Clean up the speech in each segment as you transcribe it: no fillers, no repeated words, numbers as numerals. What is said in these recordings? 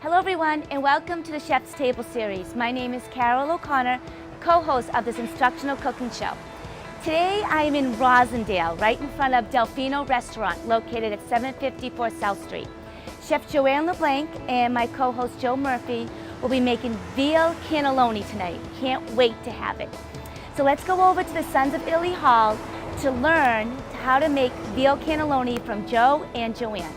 Hello everyone and welcome to the Chef's Table series. My name is Carol O'Connor, co-host of this instructional cooking show. Today I am in Roslindale, right in front of Delfino Restaurant, located at 754 South Street. Chef JoAnne LeBlanc and my co-host Joe Murphy will be making veal cannelloni tonight. Can't wait to have it. So let's go over to the Sons of Italy Hall to learn how to make veal cannelloni from Joe and JoAnne.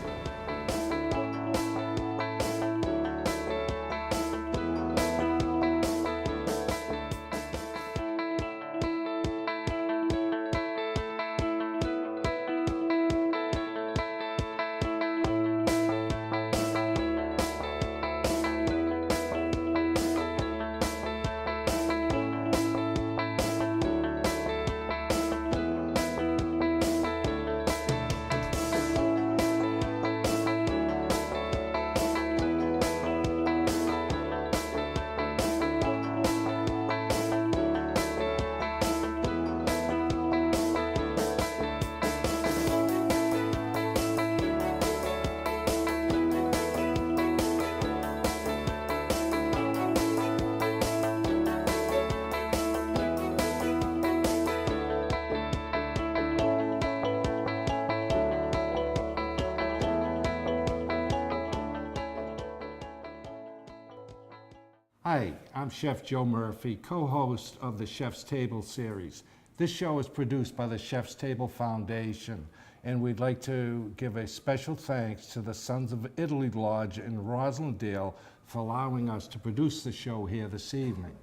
Hi, I'm Chef Joe Murphy, co-host of the Chef's Table series. This show is produced by the Chef's Table Foundation, and we'd like to give a special thanks to the Sons of Italy Lodge in Roslindale for allowing us to produce the show here this evening.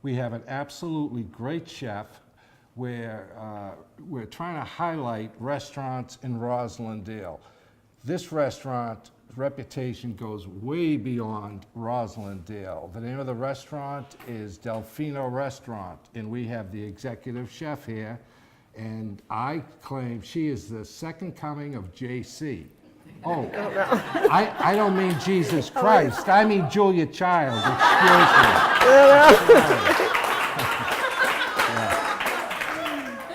We have an absolutely great chef where we're trying to highlight restaurants in Roslindale. This restaurant's reputation goes way beyond Roslindale. The name of the restaurant is Delfino Restaurant, and we have the executive chef here, and I claim she is the second coming of JC. Oh, I don't mean Jesus Christ, I mean Julia Child, excuse me.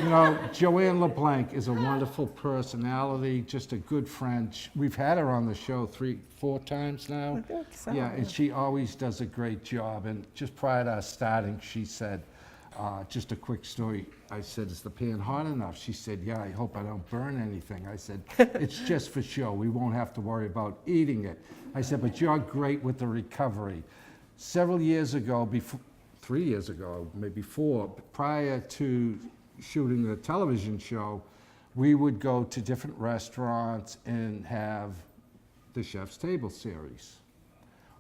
You know, JoAnne LeBlanc is a wonderful personality, just a good friend. We've had her on the show 3-4 times now. I think so. Yeah, and she always does a great job. And just prior to us starting, she said, just a quick story. I said, is the pan hot enough? She said, yeah, I hope I don't burn anything. I said, it's just for show. We won't have to worry about eating it. I said, but you're great with the recovery. Several years ago, 3 years ago, maybe 4, prior to shooting the television show, we would go to different restaurants and have the Chef's Table series.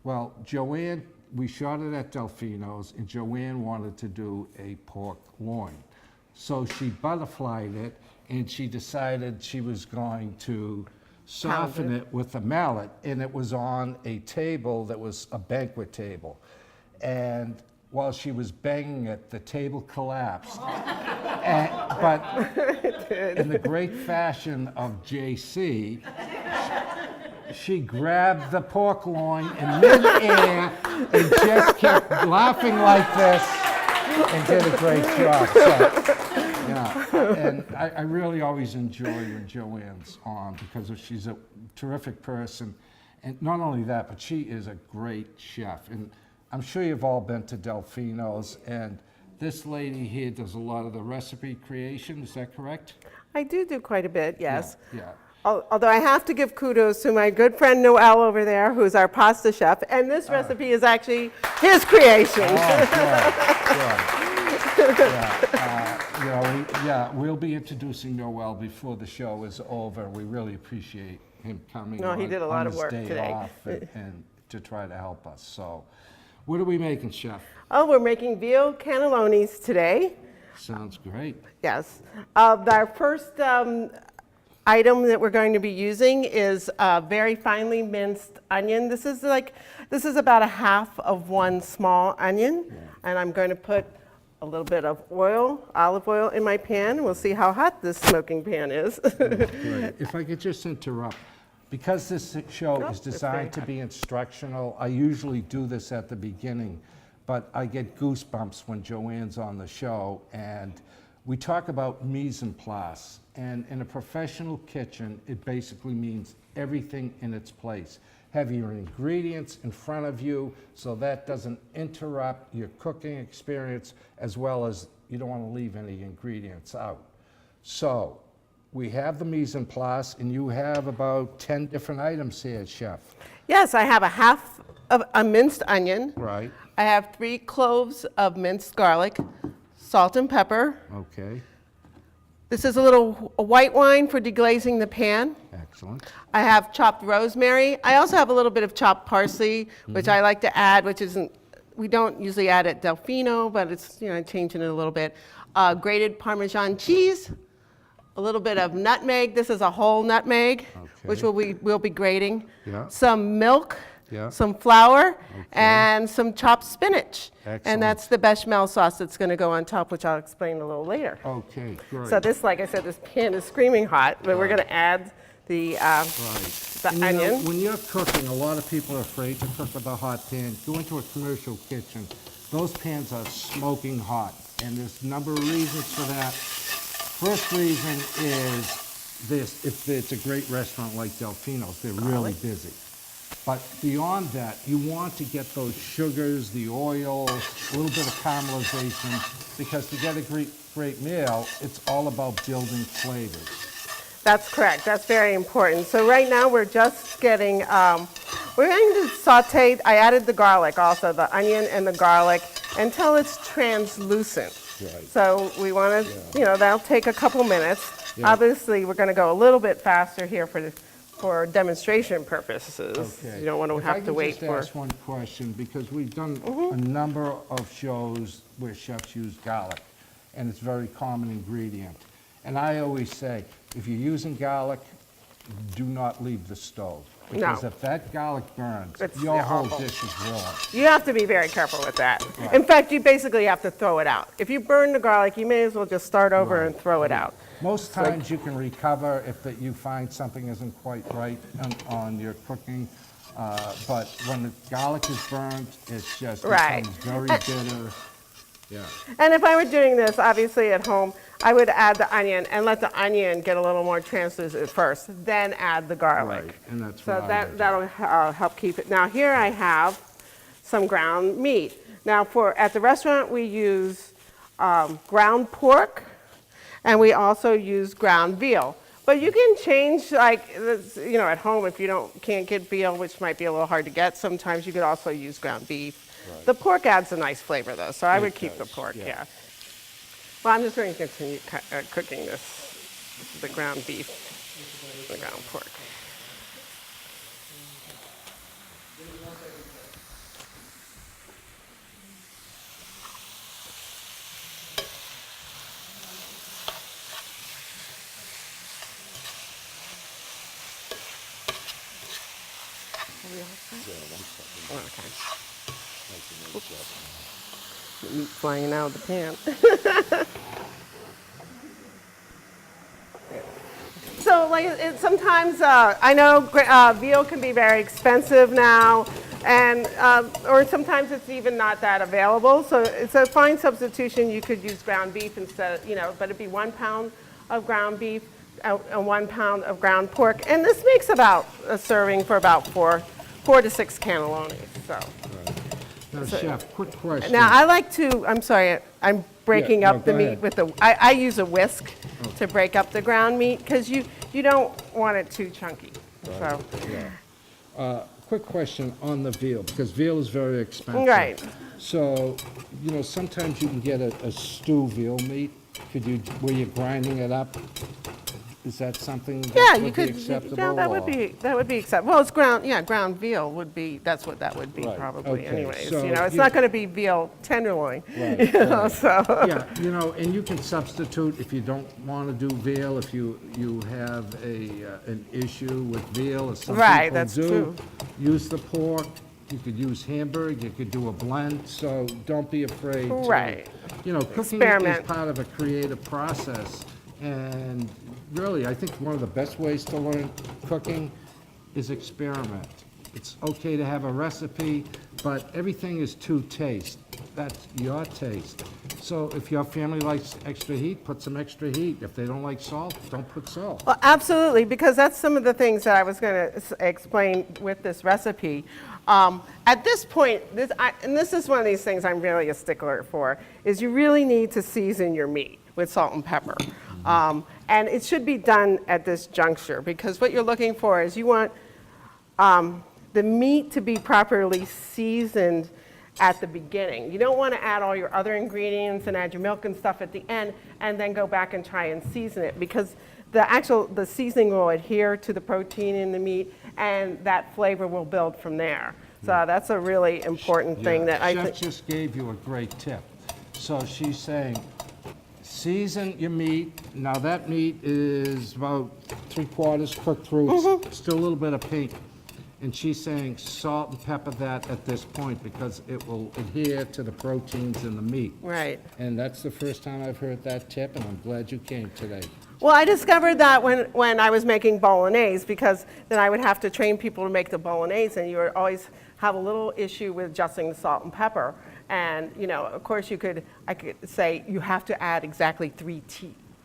Well, JoAnne, we shot it at Delfino's, and JoAnne wanted to do a pork loin. So she butterflied it, and she decided she was going to soften it with a mallet, and it was on a table that was a banquet table. And while she was banging it, the table collapsed. But in the great fashion of JC, she grabbed the pork loin in midair and just kept laughing like this and did a great job. So, yeah, and I really always enjoy when JoAnne's on because she's a terrific person. And not only that, but she is a great chef. And I'm sure you've all been to Delfino's, and this lady here does a lot of the recipe creation, is that correct? I do quite a bit, yes. Yeah. Although I have to give kudos to my good friend Noel over there, who's our pasta chef, and this recipe is actually his creation. We'll be introducing Noel before the show is over. We really appreciate him coming No, he did a lot of work today. off and to try to help us. So, what are we making, Chef? Oh, we're making veal cannellonis today. Sounds great. Yes. Our first item that we're going to be using is very finely minced onion. This is about 1/2 of one small onion, and I'm going to put a little bit of olive oil in my pan. We'll see how hot this smoking pan is. Great. If I could just interrupt, because this show is designed to be instructional, I usually do this at the beginning, but I get goosebumps when JoAnne's on the show, and we talk about mise en place. And in a professional kitchen, it basically means everything in its place. have your ingredients in front of you so that doesn't interrupt your cooking experience, as well as you don't want to leave any ingredients out. So we have the mise en place, and you have about 10 different items here, Chef. Yes, I have a half of a minced onion. Right. I have 3 cloves of minced garlic, salt and pepper. Okay. This is a little white wine for deglazing the pan. Excellent. I have chopped rosemary. I also have a little bit of chopped parsley, which I like to add, which isn't, we don't usually add at Delfino, but it's, changing it a little bit. Grated Parmesan cheese, a little bit of nutmeg. This is a whole nutmeg, which we'll be grating. Yeah. Some milk. Yeah. Some flour, and some chopped spinach. Excellent. And that's the bechamel sauce that's going to go on top, which I'll explain a little later. Okay, great. So this, like I said, this pan is screaming hot, but we're going to add the And onion. when you're cooking, a lot of people are afraid to cook with a hot pan. Go into a commercial kitchen. Those pans are smoking hot, and there's a number of reasons for that. First reason is this: if it's a great restaurant like Delfino's, they're really busy. But beyond that, you want to get those sugars, the oils, a little bit of caramelization, because to get a great meal, it's all about building flavors. That's correct. That's very important. So right now we're just getting, we're going to saute. I added the garlic also, the onion and the garlic, until it's translucent. Right. So we want to, that'll take a couple minutes. Yeah. Obviously, we're going to go a little bit faster here for demonstration purposes. Okay. You don't want to have to wait If I can just ask one question, because we've done a number of shows where chefs use garlic, and it's a very common ingredient. And I always say, if you're using garlic, do not leave the stove. Because if that garlic burns, your whole dish is ruined. You have to be very careful with that. Right. In fact, you basically have to throw it out. If you burn the garlic, you may as well just start over and throw it out. Most times you can recover if you find something isn't quite right on your cooking. But when the garlic is burned, it's just becomes very bitter. Yeah. And if I were doing this, obviously at home, I would add the onion and let the onion get a little more translucent first, then add the garlic. Right, and that's So what I would do. that'll help keep it. Now here I have some ground meat. Now at the restaurant we use ground pork, and we also use ground veal. But you can change, at home if you can't get veal, which might be a little hard to get. Sometimes you could also use ground beef. Right. The pork adds a nice flavor, though, so I would keep the pork. Yeah. Well, I'm just going to continue cooking this. This is the ground beef, the ground pork. Okay. Meat flying out of the pan. So, sometimes I know veal can be very expensive now, and or sometimes it's even not that available. So it's a fine substitution. You could use ground beef instead, but it'd be 1 pound of ground beef and 1 pound of ground pork, and this makes about a serving for about four to six cannellonis. So. Now, Chef, quick question. Now, I like to, I'm sorry, I'm breaking up the go meat ahead. with I use a whisk to break up the ground meat, because you don't want it too chunky. So, Quick question on the veal, because veal is very expensive. Right. So, sometimes you can get a stew veal meat. Where you're grinding it up? Is that something that would be acceptable? Yeah, that would be acceptable. Well, it's ground veal would be, that's what that would be Right, probably okay, anyways. so It's not going to be veal tenderloin, Right, so. Yeah, and you can substitute if you don't want to do veal, if you have an issue with veal, as some Right, people that's do. true. Use the pork. You could use Hamburg, you could do a blend, so don't be afraid to. Right. Cooking Experiment. is part of a creative process, and really, I think one of the best ways to learn cooking is experiment. It's okay to have a recipe, but everything is to taste. That's your taste. So if your family likes extra heat, put some extra heat. If they don't like salt, don't put salt. Well, absolutely, because that's some of the things that I was going to explain with this recipe. At this point, and this is one of these things I'm really a stickler for, is you really need to season your meat with salt and pepper. And it should be done at this juncture, because what you're looking for is you want the meat to be properly seasoned at the beginning. You don't want to add all your other ingredients and add your milk and stuff at the end and then go back and try and season it, because the seasoning will adhere to the protein in the meat and that flavor will build from there. So that's a really important thing that I think. Chef just gave you a great tip. So she's saying, season your meat. Now that meat is about 3/4 cooked through, still a little bit of pink. And she's saying salt and pepper that at this point because it will adhere to the proteins in the meat. Right. And that's the first time I've heard that tip, and I'm glad you came today. Well, I discovered that when I was making bolognese, because then I would have to train people to make the bolognese, and you would always have a little issue with adjusting the salt and pepper. And, you know, of course I could say you have to add exactly 3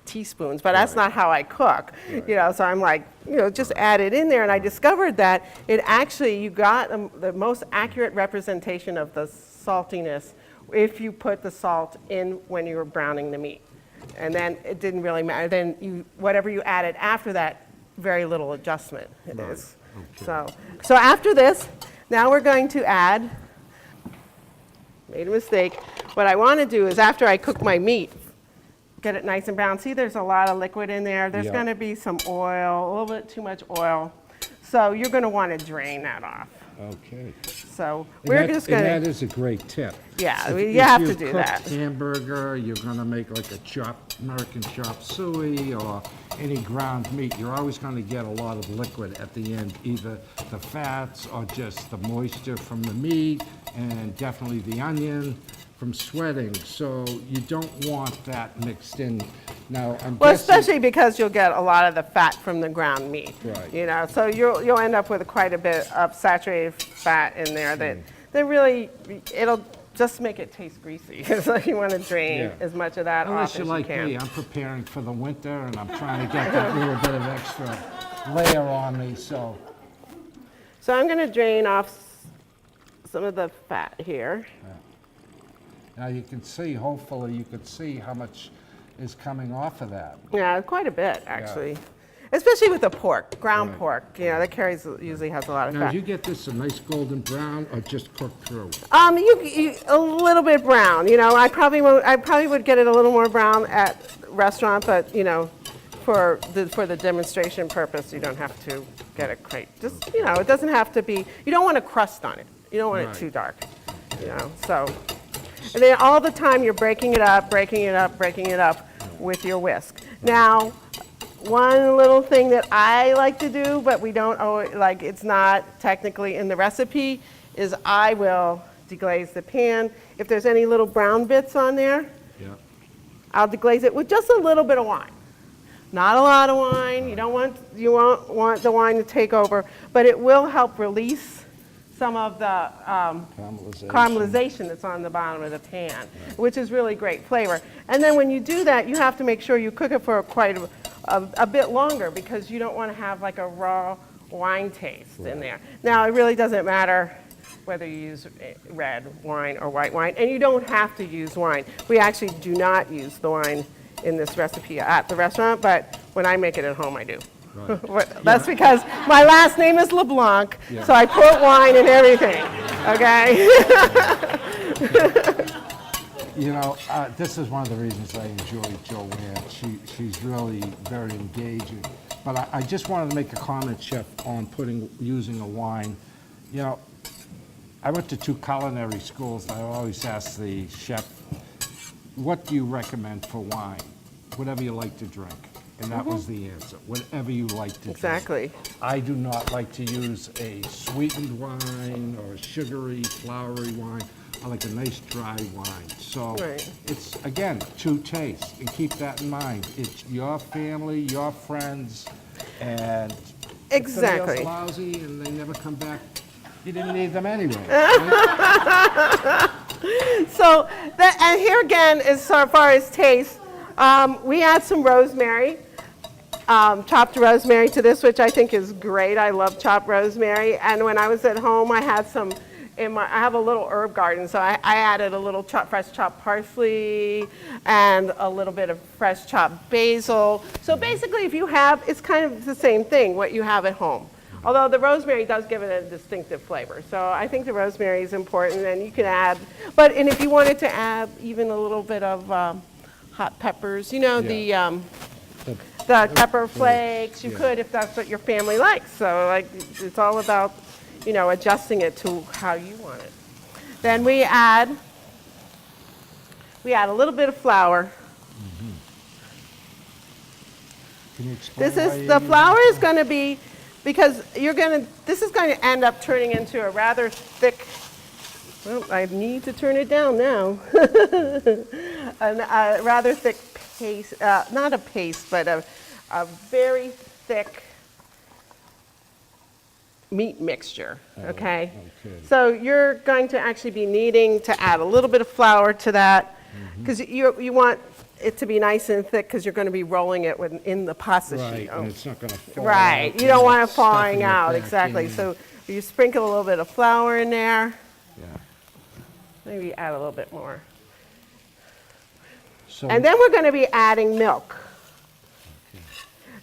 teaspoons, but that's not how I cook, you know, so I'm like, you know, just add it in there. And I discovered that it actually, you got the most accurate representation of the saltiness if you put the salt in when you were browning the meat. And then it didn't really matter. Then whatever you added after that, very little adjustment it is. Okay. So after this, now we're going to add, made a mistake. What I want to do is after I cook my meat, get it nice and brown. See, there's a lot of liquid in there. There's going to be some oil, a little bit too much oil. So you're going to want to drain that off. Okay. So we're just going to. And that is a great tip. Yeah, you have to do that. If you cook hamburger, you're going to make like a American chop suey or any ground meat, you're always going to get a lot of liquid at the end, either the fats or just the moisture from the meat, and definitely the onion from sweating, so you don't want that mixed in. Now, well, especially because you'll get a lot of the fat from the ground meat. Right. You know, so you'll end up with quite a bit of saturated fat in there that really, it'll just make it taste greasy. So you want to drain as much of that off as you can. Unless you're like me, I'm preparing for the winter and I'm trying to get that little bit of extra layer on me, so. So I'm going to drain off some of the fat here. Now you can see, hopefully you could see how much is coming off of that. Yeah, quite a bit actually. Especially with the pork, ground pork, you know, that usually has a lot of Now, fat. do you get this a nice golden brown or just cooked through? You a little bit brown. You know, I probably would get it a little more brown at restaurant, but you know, for the demonstration purpose, you don't have to get it quite. Just, you know, it doesn't have to be. You don't want a crust on it. You don't want it too dark. You know, so. And then all the time you're breaking it up with your whisk. Now, one little thing that I like to do, but we don't always, like, it's not technically in the recipe, is I will deglaze the pan. If there's any little brown bits on there, I'll deglaze it with just a little bit of wine. Not a lot of wine. You won't want the wine to take over, but it will help release some of the caramelization that's on the bottom of the pan, which is really great flavor. And then when you do that, you have to make sure you cook it for quite a bit longer, because you don't want to have like a raw wine taste in there. Now, it really doesn't matter whether you use red wine or white wine, and you don't have to use wine. We actually do not use the wine in this recipe at the restaurant, but when I make it at home, I do. Right. That's because my last name is LeBlanc, so I put wine in everything, okay? You know, this is one of the reasons I enjoy JoAnne. She's really very engaging. But I just wanted to make a comment, Chef, on using a wine. You know, I went to 2 culinary schools. I always ask the chef, what do you recommend for wine? Whatever you like to drink. And that was the answer, whatever you like to drink. Exactly. I do not like to use a sweetened wine or a sugary, flowery wine. I like a nice dry wine. So it's, again, to taste, and keep that in mind. It's your family, your friends, and if somebody else lousy and they never come back, you didn't need them anyway. Right? So, and here again, as far as taste, we add some rosemary, chopped rosemary to this, which I think is great. I love chopped rosemary. And when I was at home, I had some, I have a little herb garden, so I added a little fresh chopped parsley and a little bit of fresh chopped basil. So basically, if you have, it's kind of the same thing, what you have at home. Although the rosemary does give it a distinctive flavor. So I think the rosemary is important, and you can add, and if you wanted to add even a little bit of hot peppers, you know, the pepper flakes, you could if that's what your family likes. So like, it's all about, you know, adjusting it to how you want it. Then we add a little bit of flour. Can you explain The flour is going to be, because this is going to end up turning into a rather thick, well, I need to turn it down now. A rather thick paste, not a paste, but a very thick meat mixture, okay? So you're going to actually be needing to add a little bit of flour to that, because you want it to be nice and thick, because you're going to be rolling it in the pasta sheet. And it's not going to fall Right, out you don't and want it stuffing falling it out, back exactly. in. So you sprinkle a little bit of flour in there, Yeah. maybe add a little bit more. So, And then we're going to be adding milk.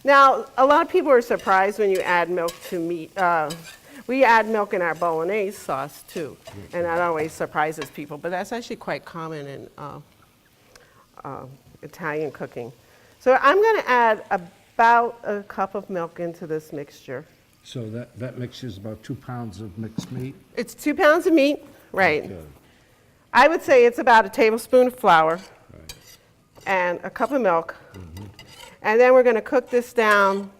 Now, a lot of people are surprised when you add milk to meat. We add milk in our bolognese sauce too, and that always surprises people, but that's actually quite common in Italian cooking. So I'm going to add about a cup of milk into this mixture. so that mixes about 2 pounds of mixed meat? It's 2 pounds of meat, right? Okay. I would say it's about a tablespoon of flour Right. and a cup of milk. And then we're going to cook this down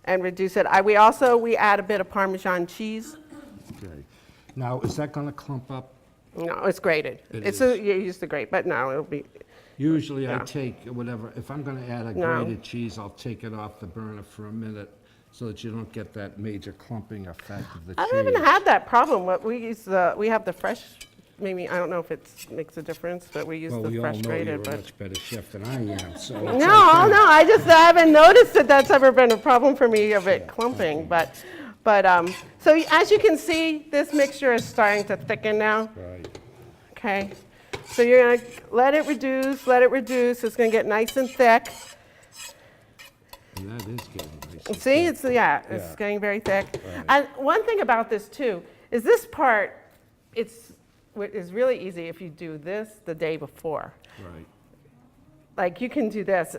and reduce it. We add a bit of Parmesan cheese. Okay. Now, is that going to clump up? No, it's grated. It You use the grate, but no, it'll be, Usually I No. take whatever, if I'm going to add a No. grated cheese, I'll take it off the burner for a minute so that you don't get that major clumping effect of the I cheese. haven't had that problem. We have the fresh, maybe, I don't know if it makes a difference, but we use Well, the we all fresh know you're grated. a But much better chef than I am, so. no, I haven't noticed that that's ever been a problem for me of it clumping. But so as you can see, this mixture is starting to thicken now. Right. Okay, so you're gonna let it reduce. It's gonna get nice and thick. And that is getting nice. See, it's Yeah. getting very thick. Right. And one thing about this too is this part, is really easy if you do this the day before. Right. Like you can do this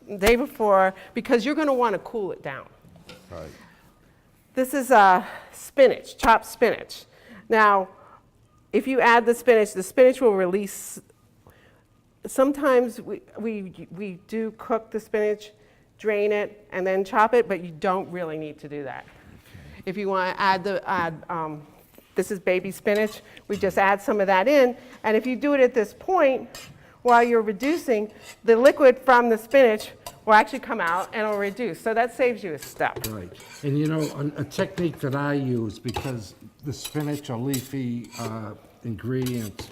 the day before because you're going to want to cool it down. Right. This is spinach, chopped spinach. Now, if you add the spinach will release. Sometimes we do cook the spinach, drain it, and then chop it, but you don't really need to do that. Okay. If you want to add this is baby spinach, we just add some of that in, and if you do it at this point, while you're reducing, the liquid from the spinach will actually come out and it'll reduce. So that saves you a step. Right. And you know, a technique that I use, because the spinach or leafy ingredients,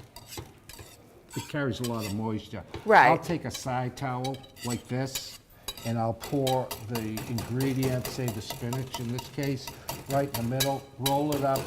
it carries a lot of moisture. Right. I'll take a side towel like this, and I'll pour the ingredients, say the spinach in this case, right in the middle, roll it up,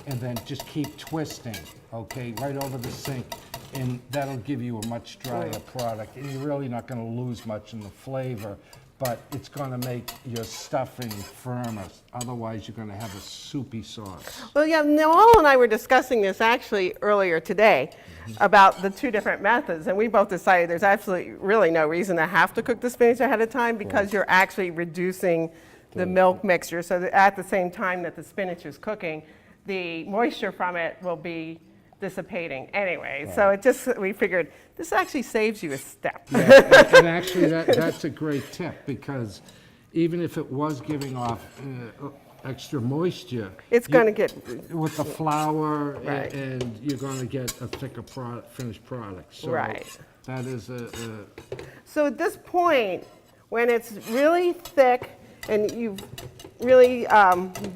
and then just keep twisting, okay, right over the sink. And that'll give you a much drier product. And you're really not going to lose much in the flavor, but it's going to make your stuffing firmer. Otherwise, you're going to have a soupy sauce. Well, yeah, Noel and I were discussing this actually earlier today about the two different methods, and we both decided there's absolutely really no reason to have to cook the spinach ahead of time because you're actually reducing the milk mixture, so that at the same time that the spinach is cooking, the moisture from it will be dissipating anyway. So we figured this actually saves you a step. Yeah, and actually that's a great tip, because even if it was giving off extra moisture, It's going to get, with the flour, Right. and you're going to get a thicker finished product. So Right. that is so at this point, when it's really thick and you've really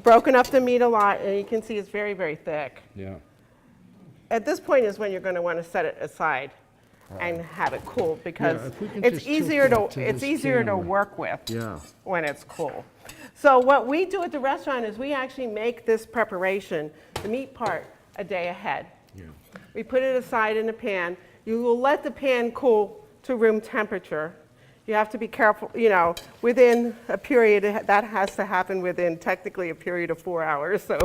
broken up the meat a lot, and you can see it's very, very thick, yeah. at this point is when you're going to want to set it aside and have it cool, because if we can it's just tilt easier that to to it's this easier to camera. work with Yeah. when it's cool. So what we do at the restaurant is we actually make this preparation, the meat part, a day ahead. Yeah. We put it aside in a pan. You will let the pan cool to room temperature. You have to be careful, you know, within a period, that has to happen within technically a period of 4 hours, so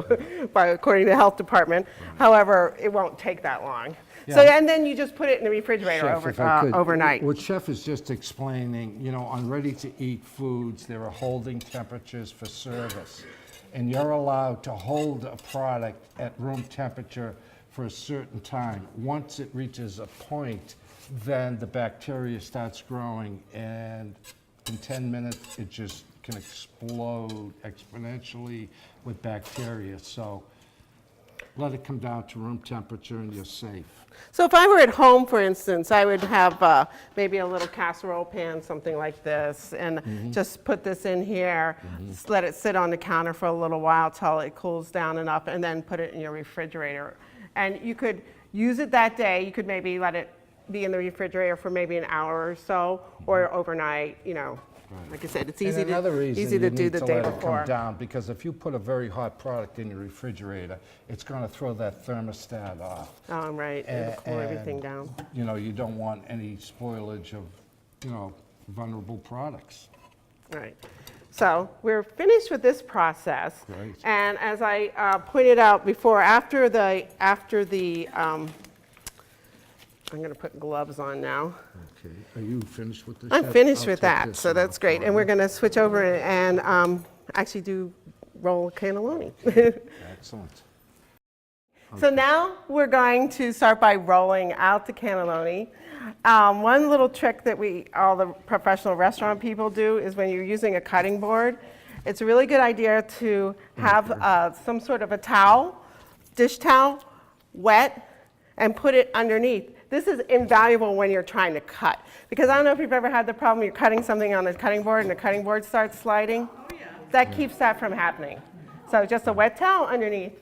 according to the health department. However, it won't take that long. So, Yeah. and then you just put it in the refrigerator Chef, if I could, overnight. What Chef is just explaining, you know, on ready-to-eat foods, there are holding temperatures for service. And you're allowed to hold a product at room temperature for a certain time. Once it reaches a point, then the bacteria starts growing, and in 10 minutes, it just can explode exponentially with bacteria. So let it come down to room temperature and you're safe. So if I were at home, for instance, I would have maybe a little casserole pan, something like this, and just put this in here, just let it sit on the counter for a little while till it cools down enough, and then put it in your refrigerator. And you could use it that day. You could maybe let it be in the refrigerator for maybe an hour or so, or overnight, you know. Like I said, it's easy And another reason easy to you do need the to day let it before. come down, because if you put a very hot product in your refrigerator, it's going to throw that thermostat off. Oh, right, it'll cool everything And, down. You know, you don't want any spoilage of, you know, vulnerable products. Right. So we're finished with this process. Great. And as I pointed out before, after the I'm going to put gloves on now. Okay, are you finished with this? I'm yet? finished I'll with take that, this so off that's great. for And we're you. going to switch over and actually do roll cannelloni. Excellent. So now we're going to start by rolling out the cannelloni. One little trick that all the professional restaurant people do is when you're using a cutting board, it's a really good idea to have some sort of a towel, dish towel, wet, and put it underneath. This is invaluable when you're trying to cut, because I don't know if you've ever had the problem you're cutting something on a cutting board and the cutting board starts sliding. That keeps that from happening. So just a wet towel underneath,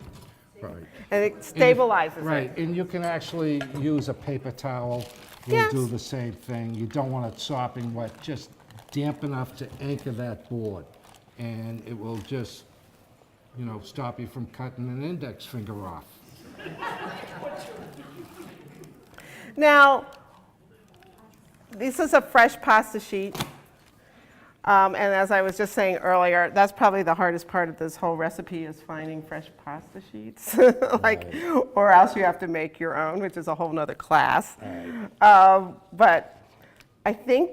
Right. and it stabilizes Right, it. and you can actually use a paper towel. Will Yes. do the same thing. You don't want it sopping wet, just damp enough to anchor that board. And it will just, you know, stop you from cutting an index finger off. Now, this is a fresh pasta sheet. And as I was just saying earlier, that's probably the hardest part of this whole recipe is finding fresh pasta sheets. Or else you have to make your own, which is a whole nother class. But I think,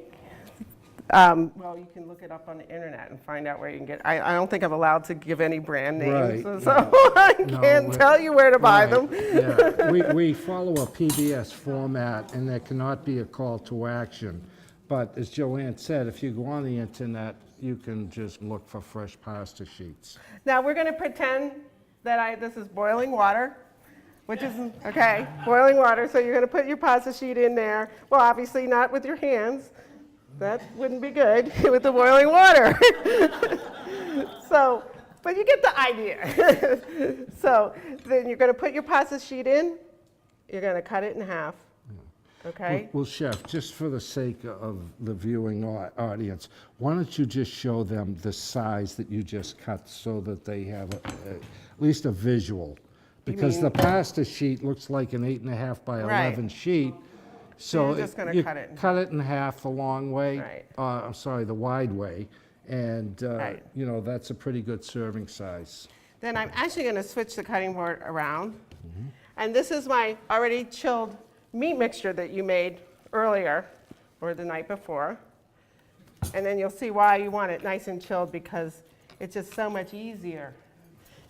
well, you can look it up on the internet and find out where you can get. I don't think I'm allowed to give any brand names, Right, so I can't tell you where to buy them. Yeah, we follow a PBS format, and there cannot be a call to action. But as JoAnne said, if you go on the internet, you can just look for fresh pasta sheets. Now we're going to pretend that this is boiling water, which is, okay, boiling water. So you're going to put your pasta sheet in there. Well, obviously not with your hands. That wouldn't be good with the boiling water. So, but you get the idea. So then you're going to put your pasta sheet in. You're going to cut it in half. Okay? Well, Chef, just for the sake of the viewing audience, why don't you just show them the size that you just cut so that they have at least a visual? Because the pasta sheet looks like an 8.5 by 11 sheet. So you're just gonna cut it in cut it in half the long way. Right. I'm sorry, the wide way. And, Right. you know, that's a pretty good serving size. Then I'm actually going to switch the cutting board around. And this is my already chilled meat mixture that you made earlier or the night before. And then you'll see why you want it nice and chilled, because it's just so much easier.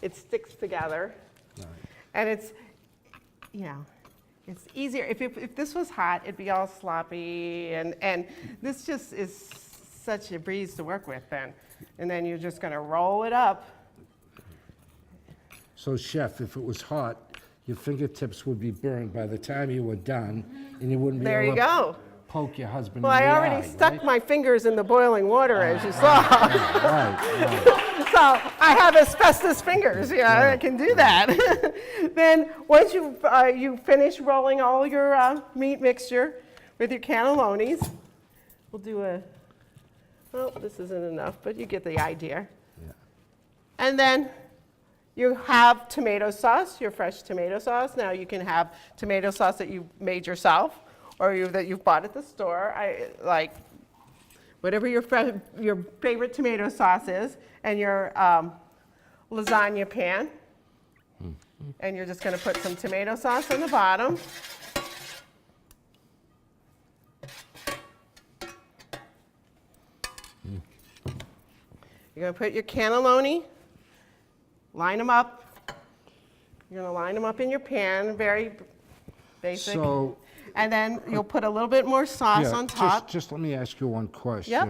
It sticks together. Right. And it's, you know, it's easier. If this was hot, it'd be all sloppy. And this just is such a breeze to work with then. And then you're just going to roll it up. So, Chef, if it was hot, your fingertips would be burned by the time you were done, and you wouldn't be There you able to go. poke your husband Well, in the I eye, already stuck right? my fingers in the boiling water, as you saw. Right, right. So I have asbestos fingers, yeah, I can do that. Then once you finish rolling all your meat mixture with your cannellonis, we'll do well, this isn't enough, but you get the idea. Yeah. And then you have tomato sauce, your fresh tomato sauce. Now you can have tomato sauce that you made yourself or that you've bought at the store. I like whatever your favorite tomato sauce is, and your lasagna pan. And you're just going to put some tomato sauce on the bottom. You're going to put your cannelloni, line them up. You're going to line them up in your pan, very basic. So, and then you'll put a little bit more sauce on top. Just let me ask you one question. Yep.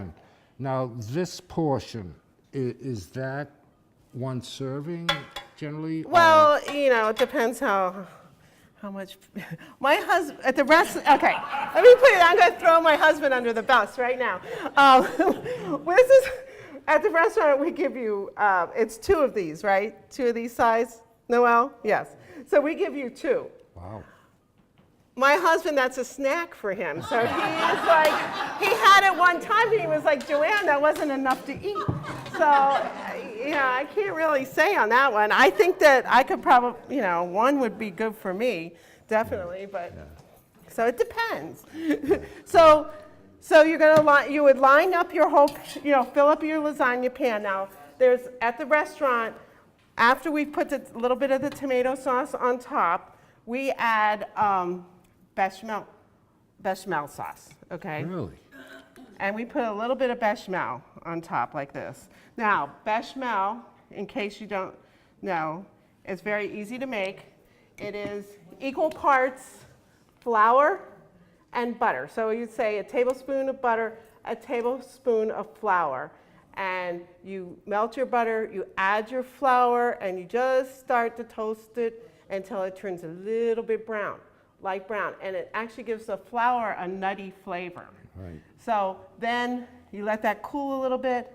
Now, this portion, is that one serving generally? Well, you know, it depends how much. My husband at the rest. Okay, let me put it. I'm going to throw my husband under the bus right now. This is at the restaurant. We give you. It's 2 of these, right? 2 of these size. Noel? Yes. So we give you 2. Wow. My husband, that's a snack for him. So he is like, he had it one time and he was like, JoAnne, that wasn't enough to eat. So, I can't really say on that one. I think that I could probably, 1 would be good for me, definitely, but, so it depends. So you're gonna, you would line up your whole, fill up your lasagna pan. Now, there's, at the restaurant, after we put a little bit of the tomato sauce on top, we add bechamel sauce, okay? Really? And we put a little bit of bechamel on top like this. Now, bechamel, in case you don't know, is very easy to make. It is equal parts flour and butter. So you'd say a tablespoon of butter, a tablespoon of flour. And you melt your butter, you add your flour, and you just start to toast it until it turns a little bit brown, light brown. And it actually gives the flour a nutty flavor. Right. So then you let that cool a little bit,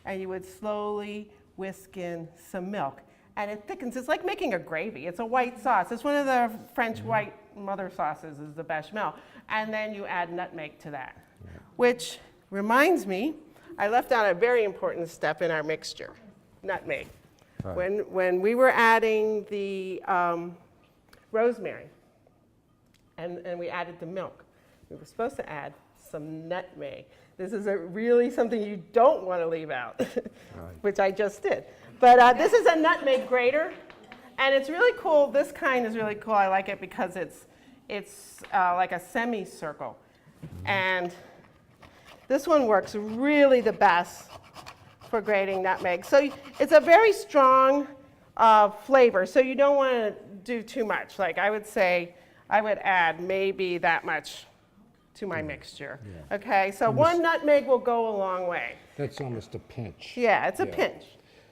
and you would slowly whisk in some milk. And it thickens. It's like making a gravy. It's a white sauce. It's one of the French white mother sauces is the bechamel. And then you add nutmeg to that, which reminds me, I left out a very important step in our mixture, nutmeg. Right. When we were adding the rosemary and we added the milk, we were supposed to add some nutmeg. This is really something you don't want to leave out, right. Which I just did. But this is a nutmeg grater, and it's really cool. This kind is really cool. I like it because it's like a semicircle. And this one works really the best for grating nutmeg. So it's a very strong flavor, so you don't want to do too much. Like I would say, I would add maybe that much to my mixture. Yeah. Okay, so almost, 1 nutmeg will go a long way. That's almost a pinch. Yeah, it's a pinch.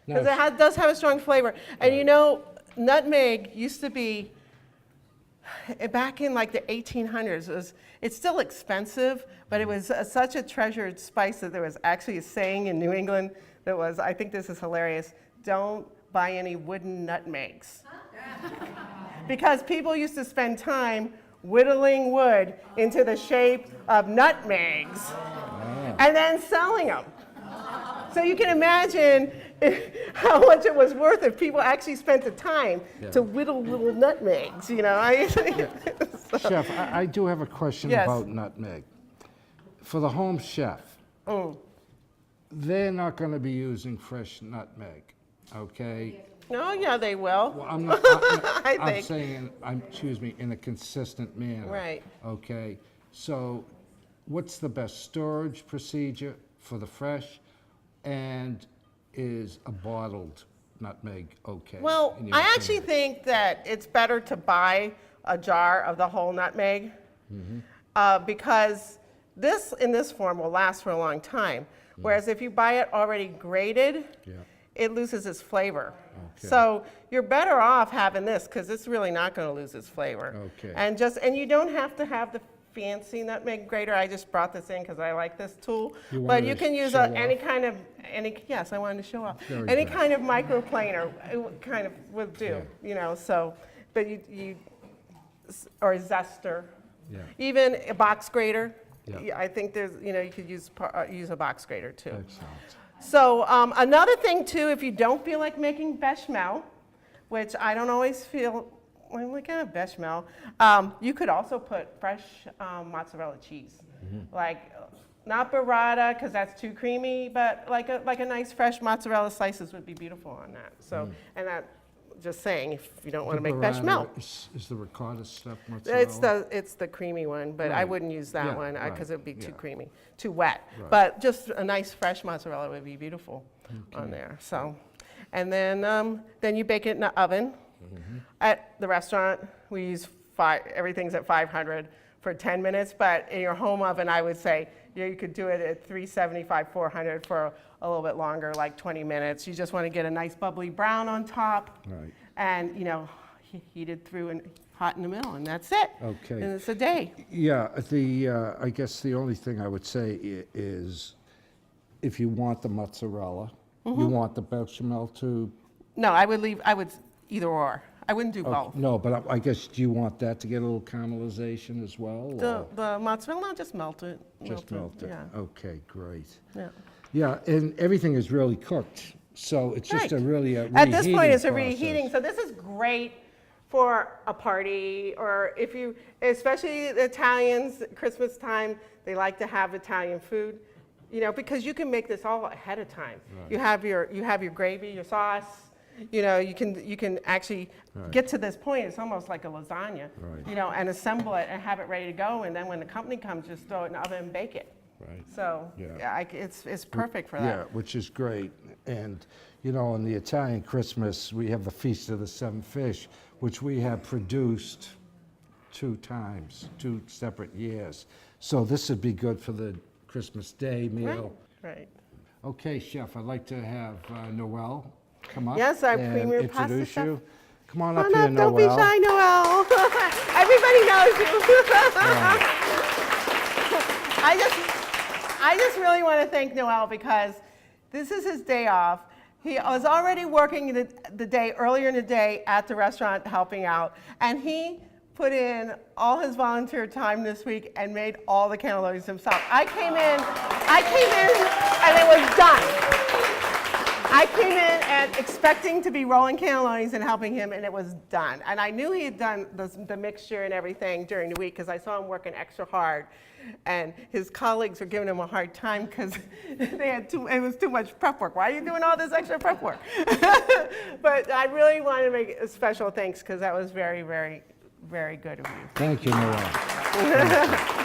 Because it does have a strong flavor. And nutmeg used to be, back in like the 1800s, it's still expensive, but it was such a treasured spice that there was actually a saying in New England that was, I think this is hilarious, don't buy any wooden nutmegs. Because people used to spend time whittling wood into the shape of nutmegs and then selling them. So you can imagine how much it was worth if people actually spent the time to whittle little nutmegs, So. Chef, I do have a question about nutmeg. For the home chef, they're not going to be using fresh nutmeg, okay? Oh, yeah, they will. Well, I'm not. I'm saying, in a consistent manner. Right. Okay. So, what's the best storage procedure for the fresh, and is a bottled nutmeg okay? Well, I actually think that it's better to buy a jar of the whole nutmeg because this in this form will last for a long time. Whereas if you buy it already grated, it loses its flavor. Okay. So you're better off having this because it's really not going to lose its flavor. Okay. And you don't have to have the fancy nutmeg grater. I just brought this in because I like this tool. You But wanted you to can use show any off? kind of, yes, I wanted to show off. Very Any good. kind of microplaner kind of would do, you know, so, but or a zester. Yeah. Even a box grater. Yeah. I think there's, you know, you could use a box grater too. Excellent. So another thing too, if you don't feel like making bechamel, which I don't always feel, well, what kind of bechamel, you could also put fresh mozzarella cheese. Like, not burrata, because that's too creamy, but like a nice fresh mozzarella slices would be beautiful on that. So, and that, just saying, if you don't want to make burrata bechamel. Is the ricotta stuff mozzarella? It's the creamy one, but I Right. wouldn't use that Yeah, one right, because it would be too yeah. creamy, too wet. Right. But just a nice fresh mozzarella would be beautiful on there. So, and then you bake it in the oven. At the restaurant, we use everything's at 500 for 10 minutes, but in your home oven, I would say you could do it at 375, 400 for a little bit longer, like 20 minutes. You just want to get a nice bubbly brown on top, Right. and you know, heated through and hot in the middle, and that's it. Okay. And it's a day. Yeah, I guess the only thing I would say is, if you want the mozzarella, you want the bechamel to. No, I would either or. I wouldn't do both. No, but I guess, do you want that to get a little caramelization as well? The mozzarella, just melt it. Just melt it? Yeah. Okay, great. Yeah. Yeah, and everything is really cooked, so it's just Right. really a At this point, reheating it's a process. reheating, so this is great for a party, or if you, especially the Italians, Christmas time, they like to have Italian food, you know, because you can make this all ahead of time. Right. You have your gravy, your sauce, you know, you can actually Right. get to this point, it's almost like a lasagna, Right. you know, and assemble it and have it ready to go, and then when the company comes, just throw it in the oven and bake it. Right. So, Yeah. it's perfect for that. Yeah, which is great. And, you know, in the Italian Christmas, we have the Feast of the Seven Fish, which we have produced 2 times, 2 separate years. So this would be good for the Christmas Day meal. Right. Okay, Chef, I'd like to have Noelle come up Yes, our and premier pasta introduce chef. you. Come on Come up on here, up, don't be Noelle. shy, Noelle. Everybody knows you. I just really want to thank Noelle because this is his day off. He was already working the day earlier in the day at the restaurant helping out, and he put in all his volunteer time this week and made all the cannellonis himself. I came in and it was done. I came in and expecting to be rolling cannellonis and helping him, and it was done. And I knew he had done the mixture and everything during the week because I saw him working extra hard. And his colleagues were giving him a hard time because it was too much prep work. Why are you doing all this extra prep work? But I really want to make a special thanks because that was very, very, very good of you. Thank you, Noelle.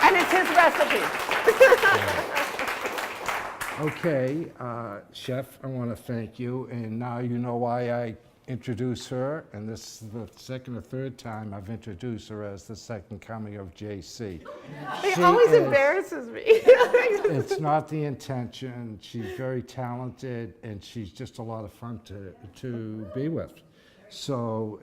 And it's his recipe. Okay, Chef, I want to thank you, and now you know why I introduce her, and this is the second or third time I've introduced her as the second coming of JC. He She always is- embarrasses me. It's not the intention. She's very talented, and she's just a lot of fun to be with. So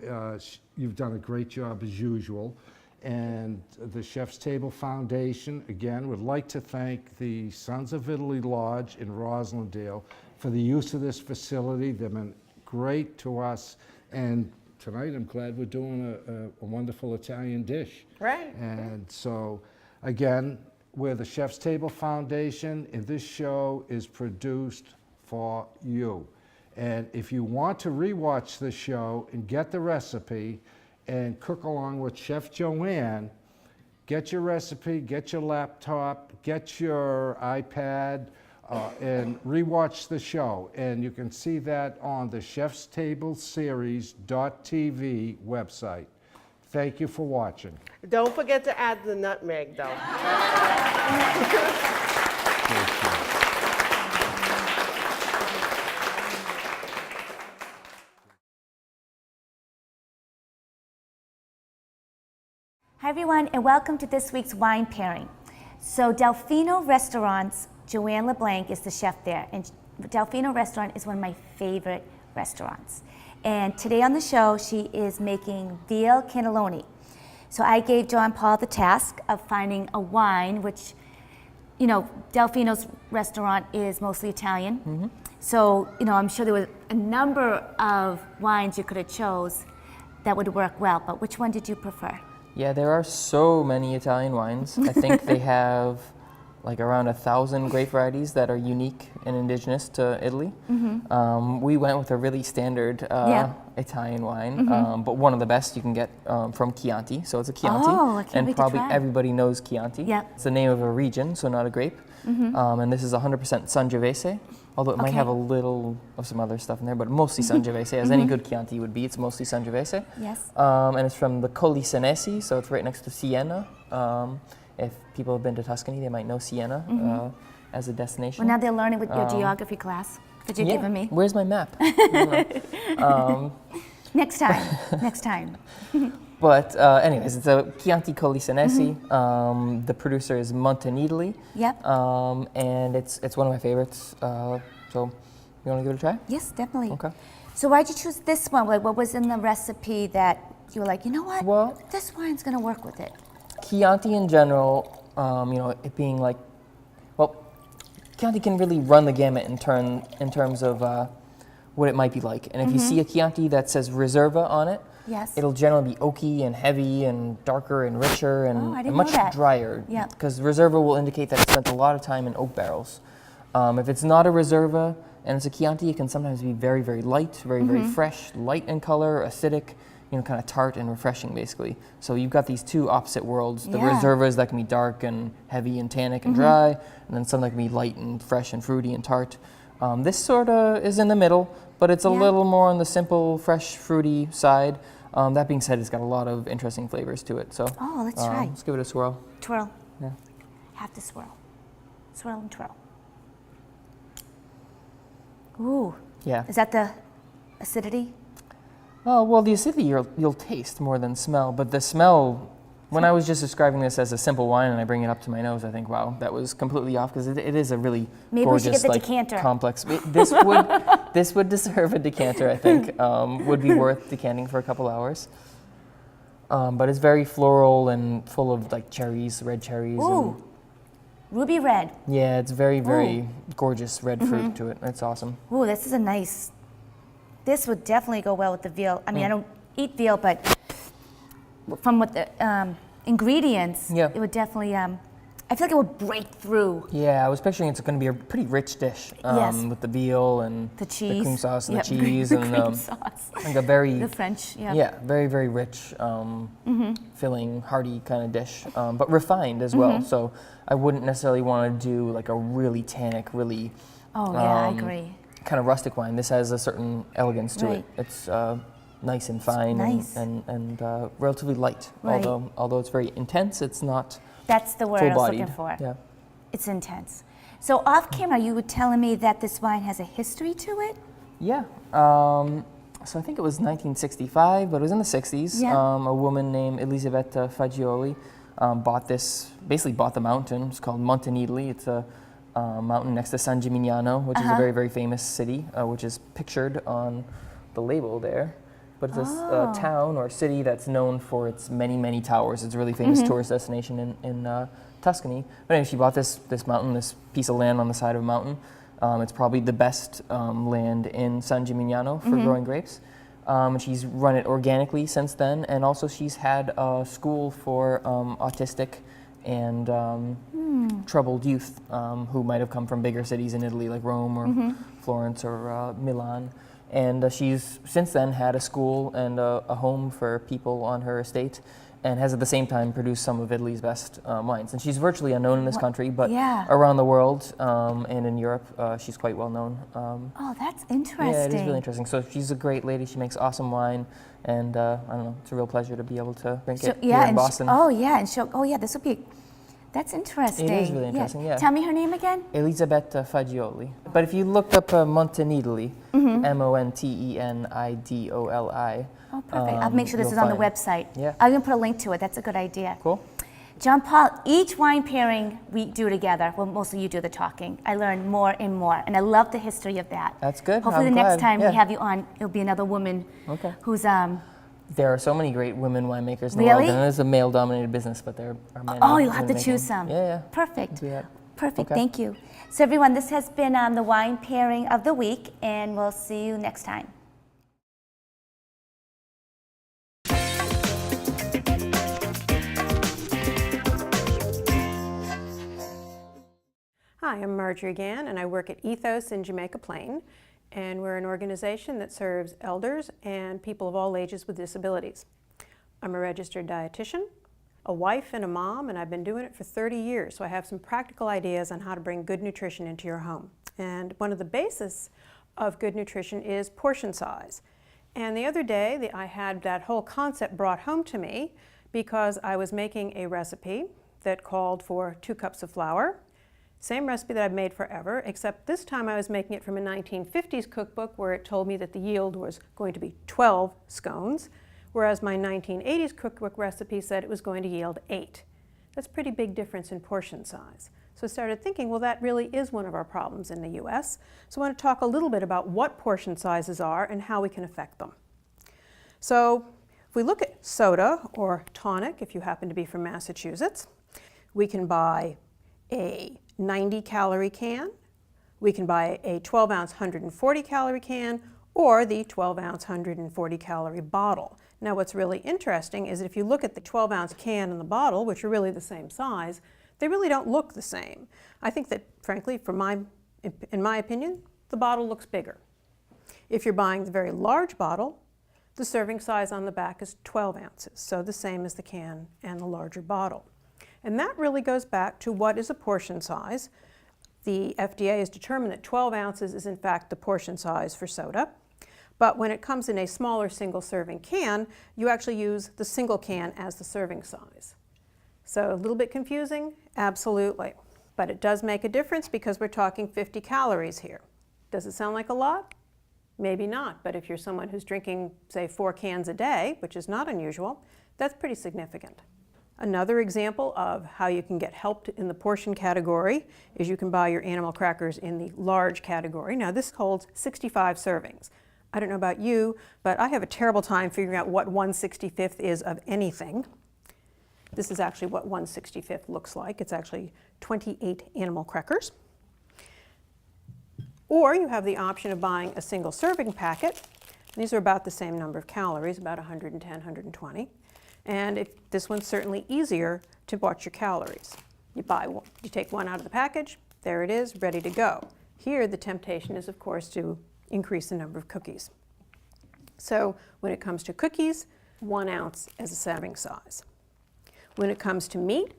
you've done a great job as usual. And the Chef's Table Foundation, again, would like to thank the Sons of Italy Lodge in Roslindale for the use of this facility. They've been great to us. And tonight, I'm glad we're doing a wonderful Italian dish. Right. And so, again, we're the Chef's Table Foundation, and this show is produced for you. And if you want to rewatch the show and get the recipe and cook along with Chef JoAnne, get your recipe, get your laptop, get your iPad, and rewatch the show. And you can see that on the Chef's Table Series.tv website. Thank you for watching. Don't forget to add the nutmeg, though. Hi everyone, and welcome to this week's wine pairing. So Delfino Restaurant's JoAnne LeBlanc is the chef there, and Delfino Restaurant is one of my favorite restaurants. And today on the show, she is making veal cannelloni. So I gave John Paul the task of finding a wine, which, you know, Delfino's restaurant is mostly Italian. So, you know, I'm sure there were a number of wines you could have chose that would work well, but which one did you prefer? Yeah, there are so many Italian wines. I think they have like around 1,000 grape varieties that are unique and indigenous to Italy. We went with a really standard Italian wine, but one of the best you can get from Chianti. So it's a Chianti, Oh, I can't and wait to probably try. everybody knows Chianti. Yep. It's the name of a region, so not a grape. And this is 100% Sangiovese, although it might have a little of some other stuff in there, but mostly Sangiovese, as any good Chianti would be. It's mostly Sangiovese. Yes. And it's from the Colli Senesi, so it's right next to Siena. If people have been to Tuscany, they might know Siena as a destination. Well, now they're learning with your geography class that you're giving me. Where's my map? Next time, next time. But anyways, it's a Chianti Colli Senesi. The producer is Montenegro. Yep. And it's one of my favorites. So you want to give it a try? Yes, definitely. Okay. So why'd you choose this one? Like, what was in the recipe that you were like, you know what? Well, this wine's gonna work with it. Chianti in general, you know, it being like, well, Chianti can really run the gamut in terms of what it might be like. And if you see a Chianti that says Reserva on it, Yes. it'll generally be oaky and heavy and darker and richer and, Oh, I didn't and much know that. drier. Yeah. Because Reserva will indicate that it spent a lot of time in oak barrels. If it's not a Reserva and it's a Chianti, it can sometimes be very, very light, very, very fresh, light in color, acidic, you know, kind of tart and refreshing, basically. So you've got these two opposite worlds. The Yeah. Reservas that can be dark and heavy and tannic and dry, and then some that can be light and fresh and fruity and tart. This sort of is in the middle, but it's a little more on the simple, fresh, fruity side. That being said, it's got a lot of interesting flavors to it. So Let's try. let's give it a swirl. Twirl. Yeah. Have to swirl. Swirl and twirl. Ooh. Yeah. Is that the acidity? Oh, well, the acidity you'll taste more than smell, but the smell, when I was just describing this as a simple wine and I bring it up to my nose, I think, wow, that was completely off, because it is a really Maybe we should gorgeous, get the like, decanter. complex. This would deserve a decanter, I think. Would be worth decanting for a couple hours. But it's very floral and full of like cherries, red cherries. Ooh. Ruby red. Yeah, it's very, very gorgeous red fruit to it. It's awesome. Ooh, this is a nice. This would definitely go well with the veal. I mean, I don't eat veal, but from what the ingredients, Yeah. it would definitely. I feel like it would break through. Yeah, I was picturing it's going to be a pretty rich dish Yes. with the veal and The cheese. cream sauce and Yep, the cheese the and cream sauce. like a very The French, yeah. yeah, very, very rich, filling, hearty kind of dish, but refined as well. So I wouldn't necessarily want to do like a really tannic, really Oh yeah, I agree. kind of rustic wine. This has a certain elegance to Right. it. It's nice and fine nice. and relatively light. Right. Although it's very intense, it's not That's the word I was full-bodied. looking for. Yeah. It's intense. So off camera, you were telling me that this wine has a history to it. Yeah. So I think it was 1965, but it was in the 60s. Yeah. A woman named Elisabetta Fagioli basically bought the mountain. It's called Montenegro. It's a mountain next to San Gimignano, which is a very, very famous city, which is pictured on the label there. But it's a town or city that's known for its many, many towers. It's a really famous tourist destination in Tuscany. But anyway, she bought this mountain, this piece of land on the side of a mountain. It's probably the best land in San Gimignano for growing grapes. And she's run it organically since then, and also she's had a school for autistic and troubled youth who might have come from bigger cities in Italy like Rome or Florence or Milan. And she's since then had a school and a home for people on her estate, and has at the same time produced some of Italy's best wines. And she's virtually unknown in this country, but around the world and in Europe, she's quite well known. Oh, that's interesting. Yeah, it is really interesting. So she's a great lady. She makes awesome wine, and I don't know, it's a real pleasure to be able to drink it here in Boston. This would be. That's interesting. It is really interesting, yeah. Tell me her name again. Elisabetta Fagioli. But if you looked up Montenegro, Montenidoli. Oh, perfect. I'll make sure this is on the website. Yeah. I'm going to put a link to it. That's a good idea. Cool. John Paul, each wine pairing we do together, well, mostly you do the talking. I learn more and more, and I love the history of that. That's good. Hopefully I'm the next glad. time we have you on, it'll be another woman who's There are so many great women winemakers in the Really? world, and it is a male-dominated business, but there are many. Oh, you'll have to women choose making- some. Yeah. Perfect. Yeah. Perfect, Okay. thank you. So everyone, this has been the wine pairing of the week, and we'll see you next time. Hi, I'm Margery Gann, and I work at Ethos in Jamaica Plain, and we're an organization that serves elders and people of all ages with disabilities. I'm a registered dietitian, a wife and a mom, and I've been doing it for 30 years, so I have some practical ideas on how to bring good nutrition into your home. And one of the bases of good nutrition is portion size. And the other day, I had that whole concept brought home to me because I was making a recipe that called for 2 cups of flour. Same recipe that I've made forever, except this time I was making it from a 1950s cookbook where it told me that the yield was going to be 12 scones, whereas my 1980s cookbook recipe said it was going to yield 8. That's a pretty big difference in portion size. So I started thinking, well, that really is one of our problems in the US. So I want to talk a little bit about what portion sizes are and how we can affect them. So if we look at soda or tonic, if you happen to be from Massachusetts, we can buy a 90-calorie can, we can buy a 12-ounce 140-calorie can, or the 12-ounce 140-calorie bottle. Now what's really interesting is that if you look at the 12-ounce can and the bottle, which are really the same size, they really don't look the same. I think that, frankly, in my opinion, the bottle looks bigger. If you're buying the very large bottle, the serving size on the back is 12 ounces, so the same as the can and the larger bottle. And that really goes back to what is a portion size. The FDA has determined that 12 ounces is in fact the portion size for soda. But when it comes in a smaller single serving can, you actually use the single can as the serving size. So a little bit confusing? Absolutely. But it does make a difference because we're talking 50 calories here. Does it sound like a lot? Maybe not, but if you're someone who's drinking, say, 4 cans a day, which is not unusual, that's pretty significant. Another example of how you can get helped in the portion category is you can buy your animal crackers in the large category. Now this holds 65 servings. I don't know about you, but I have a terrible time figuring out what 1/65th is of anything. This is actually what 1/65th looks like. It's actually 28 animal crackers. Or you have the option of buying a single serving packet. These are about the same number of calories, about 110, 120. And this one's certainly easier to watch your calories. You take one out of the package, there it is, ready to go. Here the temptation is, of course, to increase the number of cookies. So when it comes to cookies, 1 ounce as a serving size. When it comes to meat,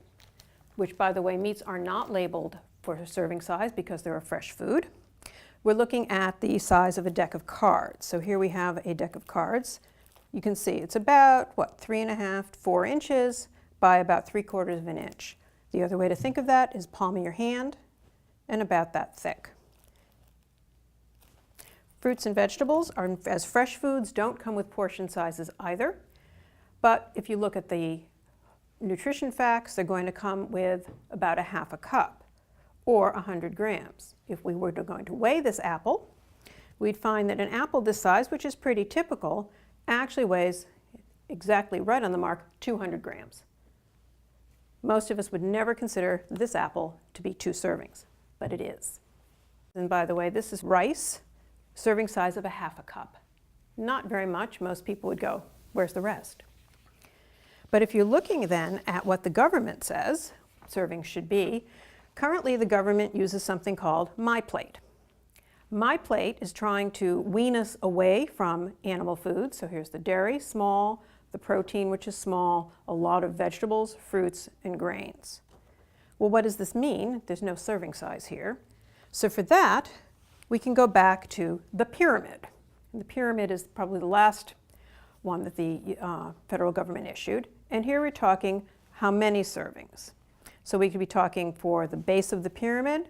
which by the way, meats are not labeled for a serving size because they're a fresh food, we're looking at the size of a deck of cards. So here we have a deck of cards. You can see it's about, 3.5 to 4 inches by about 3/4 of an inch. The other way to think of that is palm of your hand and about that thick. Fruits and vegetables, as fresh foods, don't come with portion sizes either. But if you look at the nutrition facts, they're going to come with about 1/2 cup or 100 grams. If we were going to weigh this apple, we'd find that an apple this size, which is pretty typical, actually weighs exactly right on the mark, 200 grams. Most of us would never consider this apple to be 2 servings, but it is. And by the way, this is rice, serving size of 1/2 cup. Not very much. Most people would go, where's the rest? But if you're looking then at what the government says servings should be, currently the government uses something called MyPlate. MyPlate is trying to wean us away from animal foods. So here's the dairy, small, the protein, which is small, a lot of vegetables, fruits, and grains. Well, what does this mean? There's no serving size here. So for that, we can go back to the pyramid. And the pyramid is probably the last one that the federal government issued. And here we're talking how many servings. So we could be talking for the base of the pyramid,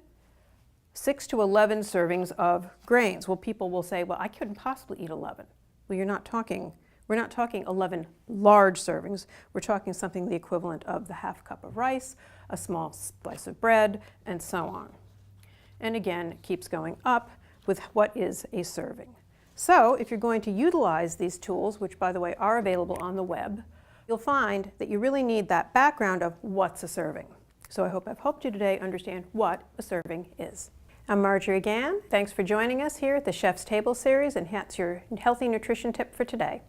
6 to 11 servings of grains. Well, people will say, well, I couldn't possibly eat 11. Well, we're not talking 11 large servings. We're talking something the equivalent of the 1/2 cup of rice, a small slice of bread, and so on. And again, it keeps going up with what is a serving. So if you're going to utilize these tools, which by the way are available on the web, you'll find that you really need that background of what's a serving. So I hope I've helped you today understand what a serving is. I'm Margery Gann. Thanks for joining us here at the Chef's Table series, and that's your healthy nutrition tip for today.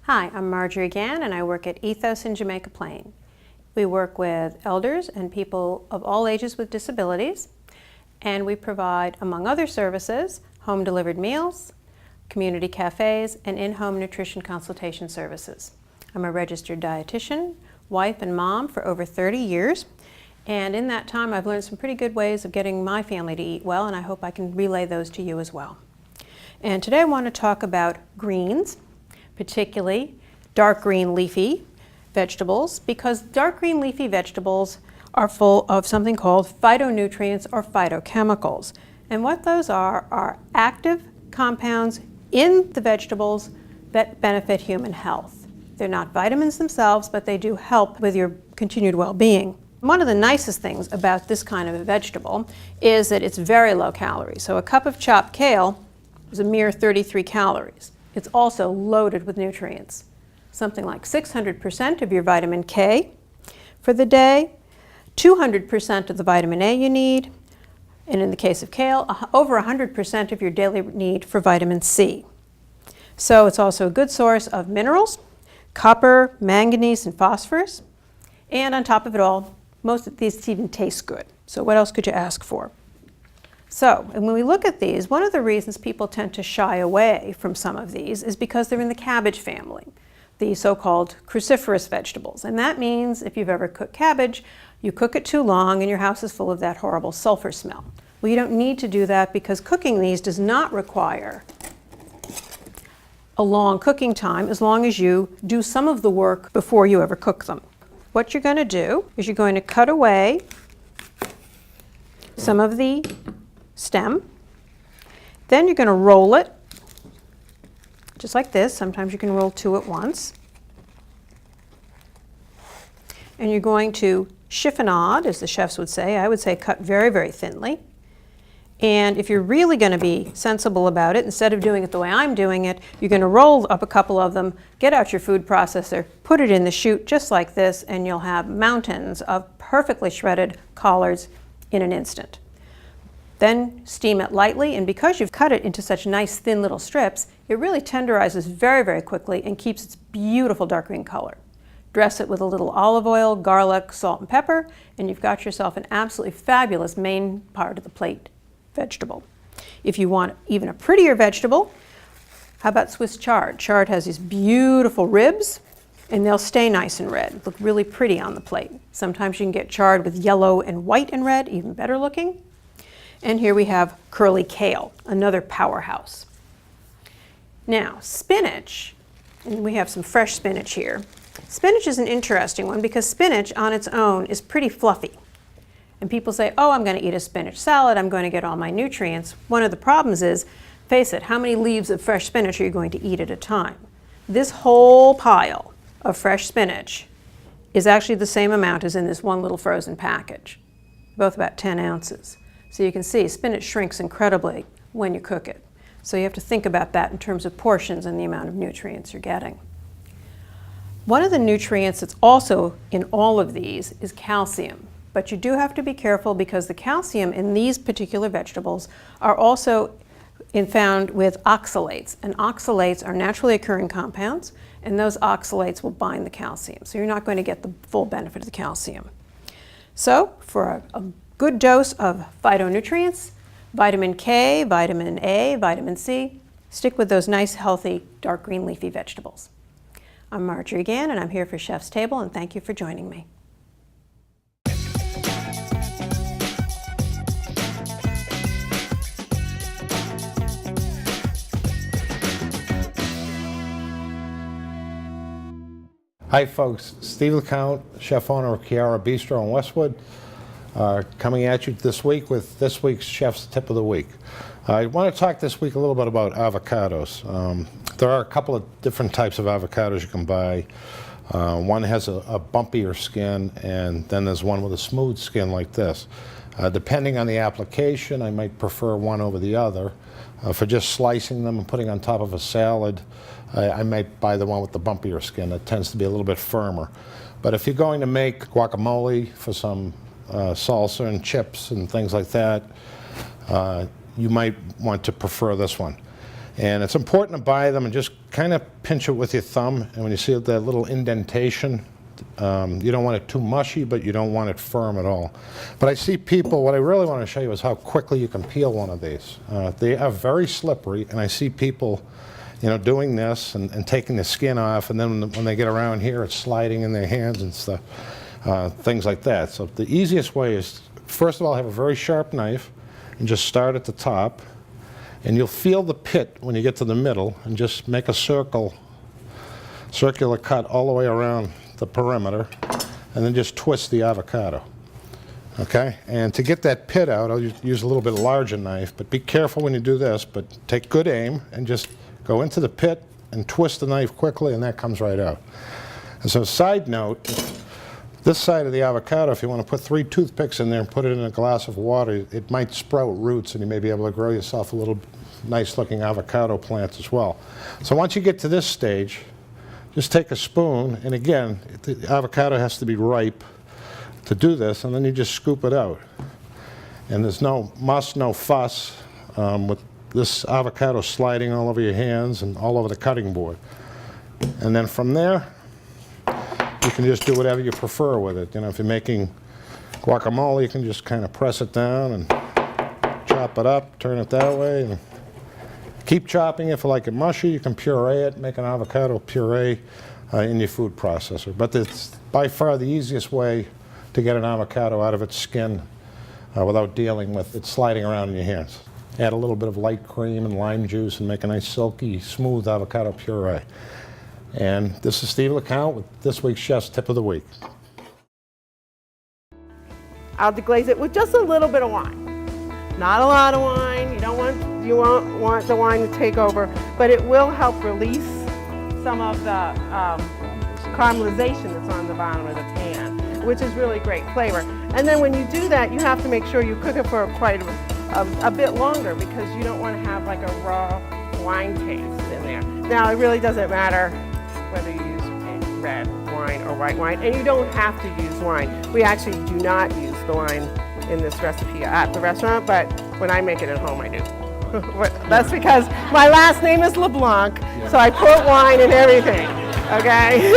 Hi, I'm Margery Gann, and I work at Ethos in Jamaica Plain. We work with elders and people of all ages with disabilities, and we provide, among other services, home-delivered meals, community cafes, and in-home nutrition consultation services. I'm a registered dietitian, wife and mom for over 30 years, and in that time I've learned some pretty good ways of getting my family to eat well, and I hope I can relay those to you as well. And today I want to talk about greens, particularly dark green leafy vegetables, because dark green leafy vegetables are full of something called phytonutrients or phytochemicals. And what those are active compounds in the vegetables that benefit human health. They're not vitamins themselves, but they do help with your continued well-being. One of the nicest things about this kind of a vegetable is that it's very low calorie. So a cup of chopped kale is a mere 33 calories. It's also loaded with nutrients. Something like 600% of your vitamin K for the day, 200% of the vitamin A you need, and in the case of kale, over 100% of your daily need for vitamin C. So it's also a good source of minerals, copper, manganese, and phosphorus. And on top of it all, most of these even taste good. So what else could you ask for? So, and when we look at these, one of the reasons people tend to shy away from some of these is because they're in the cabbage family, the so-called cruciferous vegetables. And that means if you've ever cooked cabbage, you cook it too long and your house is full of that horrible sulfur smell. Well, you don't need to do that because cooking these does not require a long cooking time as long as you do some of the work before you ever cook them. What you're going to do is you're going to cut away some of the stem. Then you're going to roll it, just like this. Sometimes you can roll two at once. And you're going to chiffonade, as the chefs would say. I would say cut very, very thinly. And if you're really going to be sensible about it, instead of doing it the way I'm doing it, you're going to roll up a couple of them, get out your food processor, put it in the chute just like this, and you'll have mountains of perfectly shredded collards in an instant. Then steam it lightly, and because you've cut it into such nice thin little strips, it really tenderizes very, very quickly and keeps its beautiful dark green color. Dress it with a little olive oil, garlic, salt, and pepper, and you've got yourself an absolutely fabulous main part of the plate vegetable. If you want even a prettier vegetable, how about Swiss chard? Chard has these beautiful ribs, and they'll stay nice and red, look really pretty on the plate. Sometimes you can get chard with yellow and white and red, even better looking. And here we have curly kale, another powerhouse. Now, spinach, and we have some fresh spinach here. Spinach is an interesting one because spinach on its own is pretty fluffy. And people say, oh, I'm going to eat a spinach salad, I'm going to get all my nutrients. One of the problems is, face it, how many leaves of fresh spinach are you going to eat at a time? This whole pile of fresh spinach is actually the same amount as in this one little frozen package, both about 10 ounces. So you can see spinach shrinks incredibly when you cook it. So you have to think about that in terms of portions and the amount of nutrients you're getting. One of the nutrients that's also in all of these is calcium. But you do have to be careful because the calcium in these particular vegetables are also found with oxalates. And oxalates are naturally occurring compounds, and those oxalates will bind the calcium. So you're not going to get the full benefit of the calcium. So for a good dose of phytonutrients, vitamin K, vitamin A, vitamin C, stick with those nice, healthy, dark green leafy vegetables. I'm Margery Gann, and I'm here for Chef's Table, and thank you for joining me. Hi folks, Steve LeCount, chef owner of Chiara Bistro in Westwood, coming at you this week with this week's Chef's Tip of the Week. I want to talk this week a little bit about avocados. There are a couple of different types of avocados you can buy. One has a bumpier skin, and then there's one with a smooth skin like this. Depending on the application, I might prefer one over the other. For just slicing them and putting on top of a salad, I might buy the one with the bumpier skin. It tends to be a little bit firmer. But if you're going to make guacamole for some salsa and chips and things like that, you might want to prefer this one. And it's important to buy them and just kind of pinch it with your thumb. And when you see that little indentation, you don't want it too mushy, but you don't want it firm at all. But I see people, what I really want to show you is how quickly you can peel one of these. They are very slippery, and I see people, you know, doing this and taking the skin off, and then when they get around here, it's sliding in their hands and stuff, things like that. So the easiest way is, first of all, have a very sharp knife and just start at the top, and you'll feel the pit when you get to the middle, and just make a circular cut all the way around the perimeter, and then just twist the avocado. Okay, and to get that pit out, I'll use a little bit larger knife, but be careful when you do this, but take good aim and just go into the pit and twist the knife quickly, and that comes right out. And so, side note, this side of the avocado, if you want to put 3 toothpicks in there and put it in a glass of water, it might sprout roots, and you may be able to grow yourself a little nice looking avocado plant as well. So once you get to this stage, just take a spoon, and again, the avocado has to be ripe to do this, and then you just scoop it out. And there's no muss, no fuss with this avocado sliding all over your hands and all over the cutting board. And then from there, you can just do whatever you prefer with it. You know, if you're making guacamole, you can just kind of press it down and chop it up, turn it that way, and keep chopping. If you like it mushy, you can puree it, make an avocado puree in your food processor. But it's by far the easiest way to get an avocado out of its skin without dealing with it sliding around in your hands. Add a little bit of light cream and lime juice and make a nice silky, smooth avocado puree. And this is Steve LeCount with this week's Chef's Tip of the Week. I'll deglaze it with just a little bit of wine. Not a lot of wine. You won't want the wine to take over, but it will help release some of the caramelization that's on the bottom of the pan, which is really great flavor. And then when you do that, you have to make sure you cook it for quite a bit longer, because you don't want to have like a raw wine taste in there. Now, it really doesn't matter whether you use red wine or white wine, and you don't have to use wine. We actually do not use the wine in this recipe at the restaurant, but when I make it at home, I do. That's because my last name is LeBlanc, so I put wine in everything, okay?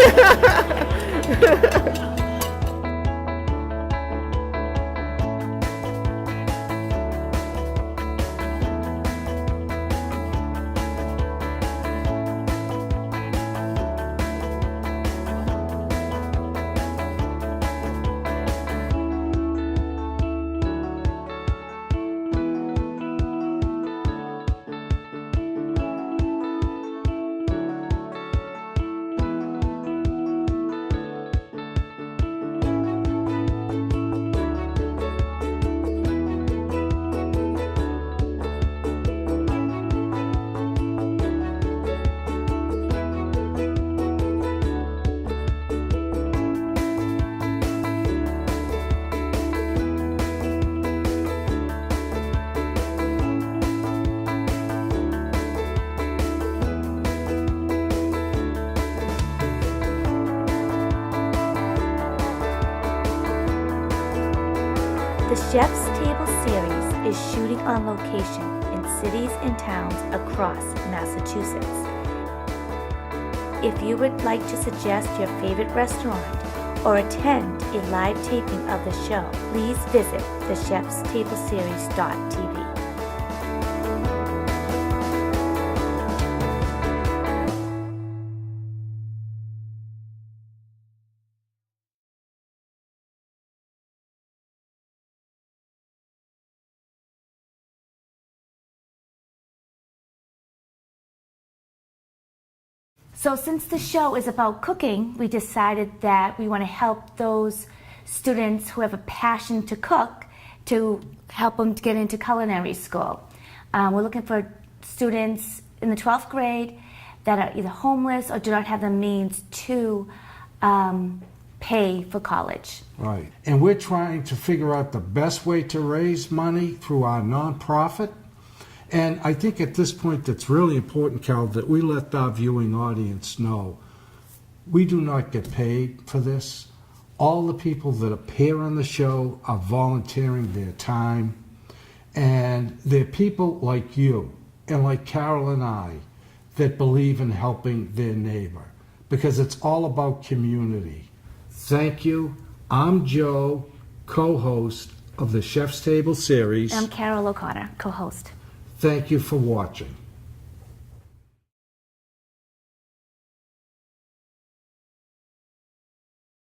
The Chef's Table series is shooting on location in cities and towns across Massachusetts. If you would like to suggest your favorite restaurant or attend a live taping of the show, please visit thechefstableseries.tv. So since the show is about cooking, we decided that we want to help those students who have a passion to cook, to help them to get into culinary school. We're looking for students in the 12th grade that are either homeless or do not have the means to pay for college. Right. And we're trying to figure out the best way to raise money through our nonprofit. And I think at this point it's really important, Carol, that we let our viewing audience know we do not get paid for this. All the people that appear on the show are volunteering their time. And they're people like you and like Carol and I that believe in helping their neighbor, because it's all about community. Thank you. I'm Joe, co-host of the Chef's Table series. I'm Carol O'Connor, co-host. Thank you for watching.